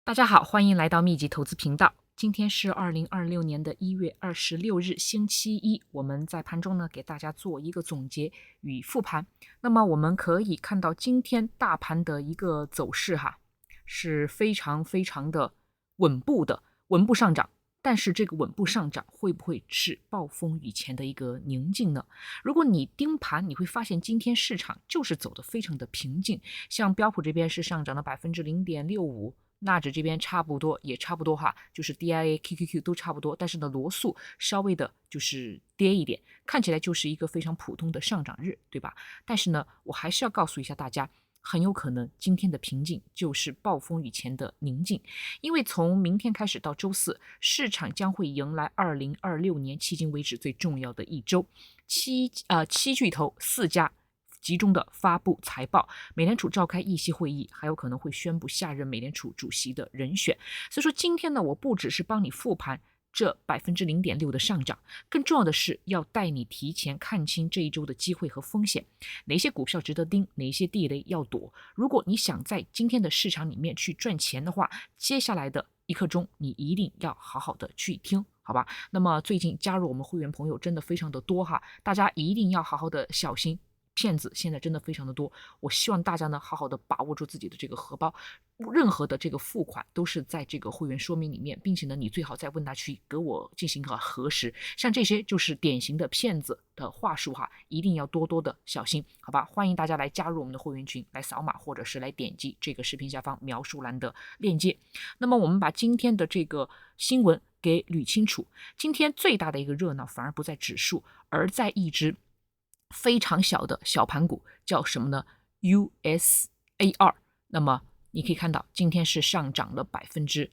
大家好，欢迎来到密集投资频道。今天是2026年1月26日，星期一。我们在盘中呢，给大家做一个总结与复盘。那么我们可以看到，今天大盘的一个走势是非常的稳步上涨。但是这个稳步上涨会不会是暴风雨前的一个宁静呢？如果你盯盘，你会发现今天市场就是走得非常的平静。像标普这边是上涨了0.65%。纳指这边差不多就是 DIA、QQQ 都差不多，但是呢，罗素稍微的就是跌一点，看起来就是一个非常普通的上涨日，对吧？但是呢，我还是要告诉一下大家，很有可能今天的平静就是暴风雨前的宁静，因为从明天开始到周四，市场将会迎来2026年迄今为止最重要的一周，七巨头4家。集中的发布财报，美联储召开议息会议，还有可能会宣布下任美联储主席的人选。所以说今天呢，我不只是帮你复盘这0.6%的上涨，更重要的是要带你提前看清这一周的机会和风险，哪些股票值得盯，哪些地雷要躲。如果你想在今天的市场里面去赚钱的话，接下来的1刻钟你一定要好好的去听，好吧？那么最近加入我们会员朋友真的非常的多大家一定要好好的小心。骗子现在真的非常的多，我希望大家呢好好的把握住自己的这个荷包，任何的这个付款都是在这个会员说明里面，并且呢你最好在问答区给我进行一个核实，像这些就是典型的骗子的话术一定要多多的小心，好吧？欢迎大家来加入我们的会员群，来扫码或者是来点击这个视频下方描述栏的链接。那么我们把今天的这个新闻给捋清楚，今天最大的一个热闹反而不在指数，而在一只非常小的小盘股，叫什么呢 ？USAR。那么你可以看到，今天是上涨了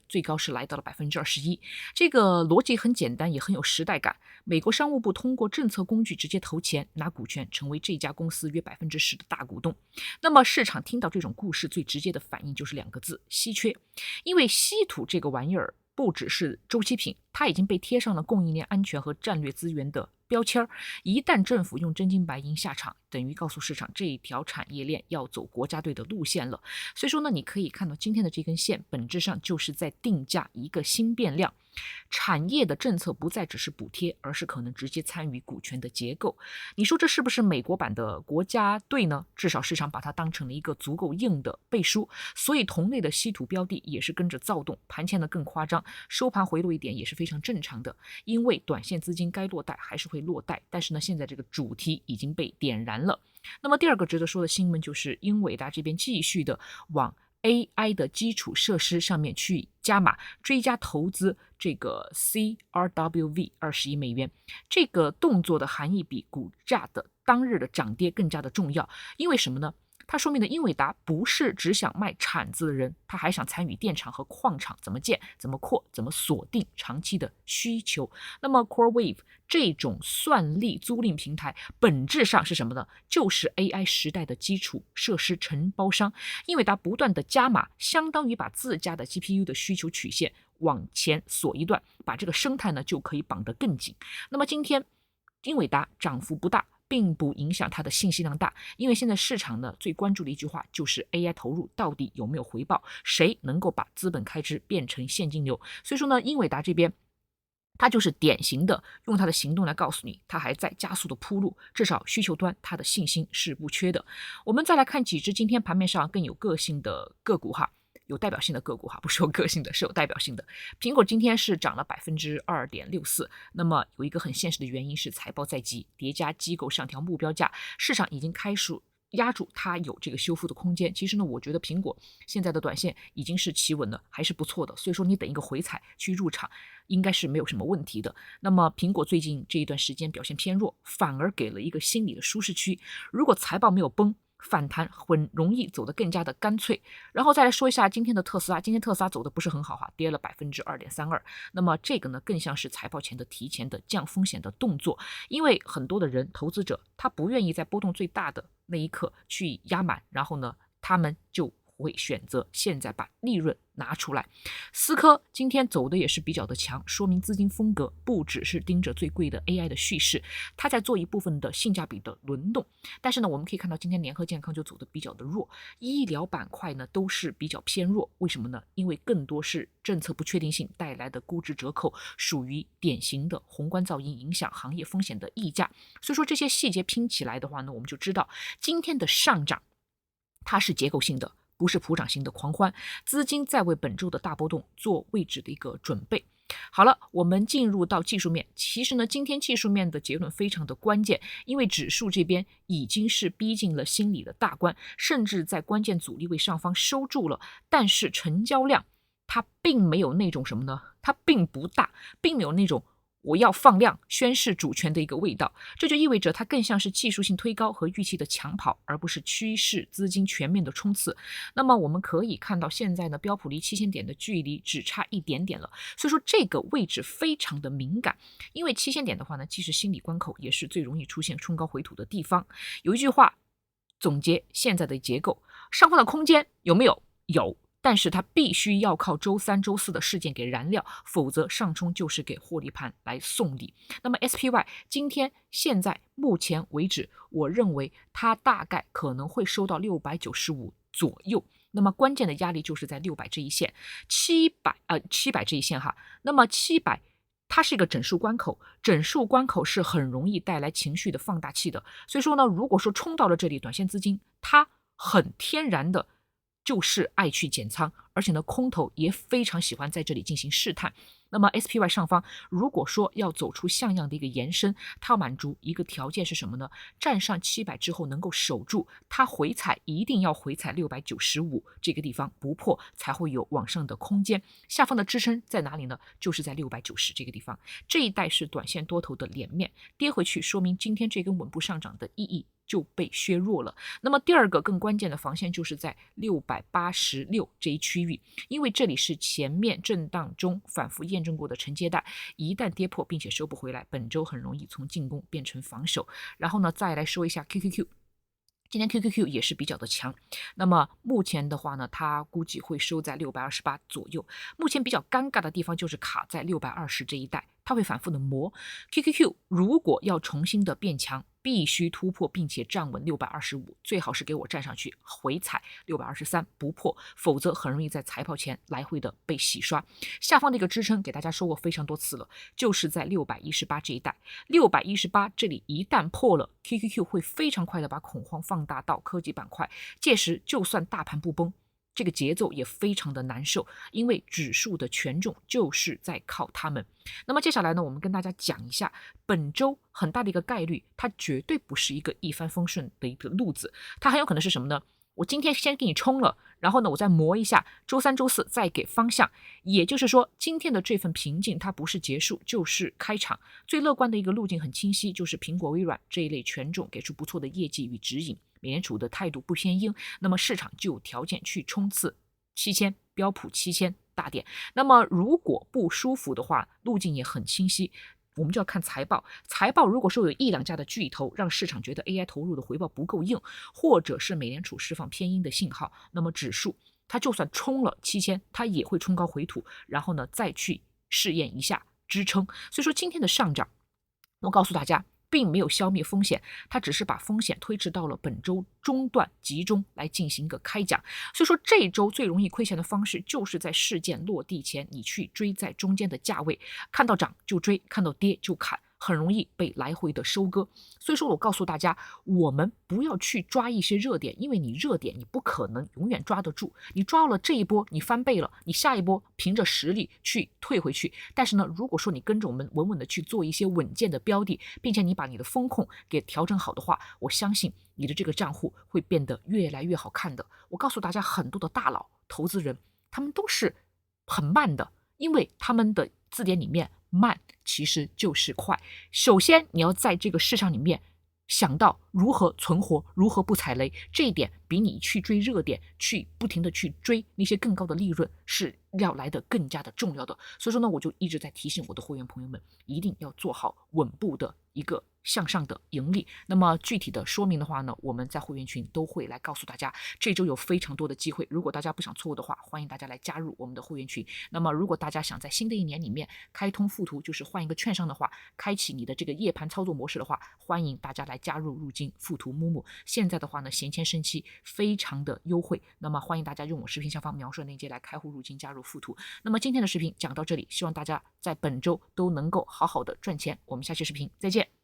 最高是来到了21%。这个逻辑很简单，也很有时代感。美国商务部通过政策工具直接投钱拿股权，成为这家公司约10%的大股东。那么市场听到这种故事，最直接的反应就是2个字：稀缺。因为稀土这个玩意儿不只是周期品，它已经被贴上了供应链安全和战略资源的标签。一旦政府用真金白银下场，等于告诉市场这一条产业链要走国家队的路线了。所以说呢，你可以看到今天的这根线本质上就是在定价一个新变量，产业的政策不再只是补贴，而是可能直接参与股权的结构。你说这是不是美国版的国家队呢？至少市场把它当成了一个足够硬的背书，所以同类的稀土标的也是跟着躁动，盘前的更夸张，收盘回落一点也是非常正常的，因为短线资金该落袋还是会落袋，但是呢，现在这个主题已经被点燃了。那么第二个值得说的新闻就是英伟达这边继续的往 AI 的基础设施上面去加码，追加投资这个 CRWV 20亿美元。这个动作的含义比股价的当日的涨跌更加的重要，因为什么呢？它说明的英伟达不是只想卖铲子的人，他还想参与电厂和矿场怎么建、怎么扩、怎么锁定长期的需求。那么 CoreWeave 这种算力租赁平台本质上是什么呢？就是 AI 时代的基础设施承包商。英伟达不断的加码，相当于把自家的 GPU 的需求曲线往前锁一段，把这个生态呢就可以绑得更紧。那么今天英伟达涨幅不大，并不影响它的信息量大，因为现在市场呢最关注的一句话就是 AI 投入到底有没有回报，谁能够把资本开支变成现金流。所以说呢，英伟达这边它就是典型的用它的行动来告诉你，它还在加速的铺路，至少需求端它的信心是不缺的。我们再来看几只今天盘面上更有个性的个股有代表性的个股不是有个性的，是有代表性的。苹果今天是涨了2.64%，那么有一个很现实的原因是财报在即，叠加机构上调目标价，市场已经开始压住它有这个修复的空间。其实呢，我觉得苹果现在的短线已经是企稳了，还是不错的，所以说你等一个回踩去入场应该是没有什么问题的。那么苹果最近这一段时间表现偏弱，反而给了一个心理的舒适区，如果财报没有崩，反弹很容易走得更加的干脆。然后再来说一下今天的特斯拉，今天特斯拉走的不是很好跌了2.32%。那么这个呢，更像是财报前的提前的降风险的动作，因为很多的人投资者他不愿意在波动最大的那一刻去压满，然后呢他们就会选择现在把利润拿出来。思科今天走的也是比较的强，说明资金风格不只是盯着最贵的 AI 的叙事，它在做一部分的性价比的轮动。但是呢，我们可以看到今天联合健康就走的比较的弱，医疗板块呢都是比较偏弱。为什么呢？因为更多是政策不确定性带来的估值折扣，属于典型的宏观噪音影响行业风险的溢价。所以说这些细节拼起来的话呢，我们就知道今天的上涨它是结构性的，不是普涨性的狂欢，资金在为本周的大波动做位置的一个准备。好了，我们进入到技术面。其实呢，今天技术面的结论非常的关键，因为指数这边已经是逼近了心理的大关，甚至在关键阻力位上方收住了，但是成交量它并没有那种什么呢？它并不大，并没有那种我要放量宣示主权的一个味道，这就意味着它更像是技术性推高和预期的抢跑，而不是趋势资金全面的冲刺。那么我们可以看到现在呢，标普离7000点的距离只差一点点了，所以说这个位置非常的敏感，因为7000点的话呢，既是心理关口，也是最容易出现冲高回吐的地方。有一句话总结现在的结构，上方的空间有没有？有。但是它必须要靠周3、周4的事件给燃料，否则上冲就是给获利盘来送礼。那么 SPY 今天现在目前为止，我认为它大概可能会收到695左右。那么关键的压力就是在600这一线，700这一线哈。那么700它是一个整数关口，整数关口是很容易带来情绪的放大器的。所以说呢，如果说冲到了这里，短线资金它很天然的就是爱去减仓，而且呢，空头也非常喜欢在这里进行试探。那么 SPY 上方如果说要走出像样的一个延伸，它要满足一个条件是什么呢？站上700之后能够守住，它回踩一定要回踩695这个地方不破，才会有往上的空间。下方的支撑在哪里呢？就是在690这个地方，这一带是短线多头的脸面，跌回去说明今天这根稳步上涨的意义就被削弱了。那么第二个更关键的防线就是在686这一区域，因为这里是前面震荡中反复验证过的承接带，一旦跌破并且收不回来，本周很容易从进攻变成防守。然后呢，再来说一下 QQQ。今天 QQQ 也是比较的强，那么目前的话呢，它估计会收在628左右。目前比较尴尬的地方就是卡在620这一带，它会反复的磨。QQQ 如果要重新的变强，必须突破并且站稳625，最好是给我站上去回踩623不破，否则很容易在财报前来回的被洗刷。下方的一个支撑给大家说过非常多次了，就是在618这一带，618这里一旦破了， QQQ 会非常快的把恐慌放大到科技板块，届时就算大盘不崩，这个节奏也非常的难受，因为指数的权重就是在靠他们。那么接下来呢，我们跟大家讲一下本周很大的一个概率，它绝对不是一个一帆风顺的一个路子，它很有可能是什么呢？我今天先给你冲了，然后呢，我再磨一下，周3、周4再给方向。也就是说，今天的这份平静，它不是结束，就是开场。最乐观的一个路径很清晰，就是苹果、微软这一类权重给出不错的业绩与指引，美联储的态度不偏鹰，那么市场就有条件去冲刺7000，标普7000大点。那么如果不舒服的话，路径也很清晰。我们就要看财报，财报如果说有1-2家的巨头让市场觉得 AI 投入的回报不够硬，或者是美联储释放偏鹰的信号，那么指数它就算冲了7000，它也会冲高回吐，然后呢再去试验一下支撑。所以说今天的上涨，我告诉大家并没有消灭风险，它只是把风险推迟到了本周中段集中来进行一个开奖。所以说这周最容易亏钱的方式就是在事件落地前你去追在中间的价位，看到涨就追，看到跌就砍，很容易被来回的收割。所以说我告诉大家，我们不要去抓一些热点，因为你热点你不可能永远抓得住，你抓了这一波你翻倍了，你下一波凭着实力去退回去。但是呢，如果说你跟着我们稳稳的去做一些稳健的标的，并且你把你的风控给调整好的话，我相信你的这个账户会变得越来越好看的。我告诉大家，很多的大佬投资人他们都是很慢的，因为他们的字典里面慢其实就是快。首先你要在这个市场里面想到如何存活，如何不踩雷，这一点比你去追热点，去不停的去追那些更高的利润是要来的更加的重要的。所以说呢，我就一直在提醒我的会员朋友们，一定要做好稳步的一个向上的盈利。那么具体的说明的话呢，我们在会员群都会来告诉大家。这周有非常多的机会，如果大家不想错过的话，欢迎大家来加入我们的会员群。那么如果大家想在新的一年里面开通富途，就是换一个券商的话，开启你的这个夜盘操作模式的话，欢迎大家来加入入金富途木木。现在的话呢，闲钱生息，非常的优惠。那么欢迎大家用我视频下方描述的链接来开户入金，加入富途。那么今天的视频讲到这里，希望大家在本周都能够好好的赚钱。我们下期视频再见。